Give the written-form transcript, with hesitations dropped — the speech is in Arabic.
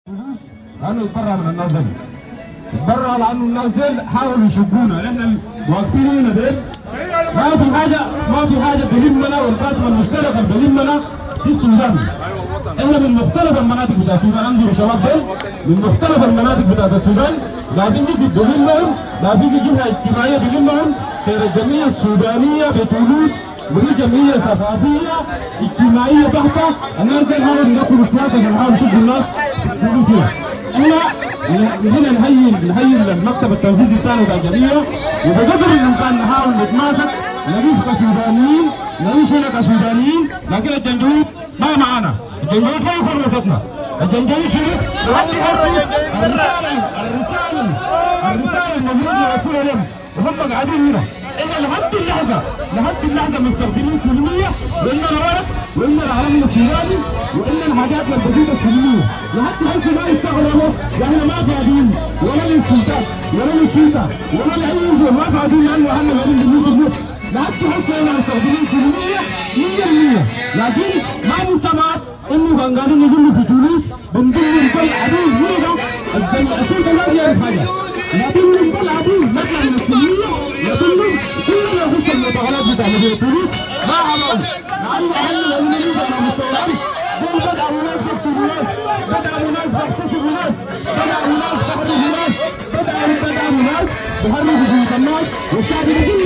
لانه يتبرع من الناس دي، يتبرع لانه الناس دي حاولوا يشقونا، لان واقفين هنا ديل ما في حاجه تهمنا، والقاسم المشترك اللي بيهمنا في السودان. احنا من مختلف المناطق بتاع السودان، انظروا شباب ديل من مختلف المناطق بتاعت السودان، لكن نجي بنلمهم، لا في جهه اجتماعيه بنلمهم غير الجمعيه السودانيه بتولوز، ودي جمعيه ثقافيه اجتماعيه بحته. الناس دي نحاول ندخل اسواق عشان نحاول نشوف الناس فيها. احنا هنا نهيئ المكتب التنفيذي بتاعنا بتاع الجمعيه، وبقدر الامكان نحاول نتماسك، نعيش كسودانيين، نعيش هنا كسودانيين، لكن الجنجويد ما معانا، الجنجويد ما يخرج وسطنا، الجنجويد شنو؟ الرساله المفروض نوصلها لهم وهم قاعدين هنا. احنا لحد اللحظه مستخدمين سلميه، وإننا ورق، وإننا علمنا السوداني، وإننا حاجاتنا البسيطه السلميه، لحد حيث ما يشتغلوا احنا ما قاعدين ولا للسلطات ولا للشرطه ولا لاي شيء، ما قاعدين لانه احنا قاعدين بنموت لحد حيث احنا مستخدمين سلميه 100%، لكن ما مستبعد انه كان قاعدين نجيب في تونس بنضم كل عدو هنا الشرطه ما بيعرف حاجه، نضم كل عدو نطلع من السلميه، نضم كلنا نخش المداخلات بتاع مدينه تونس ما عملوا، لانه احنا لازم نرجع على مستوى الارض. دول بدأوا ناس يقتلوا ناس، بدأوا ناس يغتصبوا ناس، بدأوا ناس يحرقوا ناس، بدأوا ناس يحرقوا بيوت الناس، والشعب يقول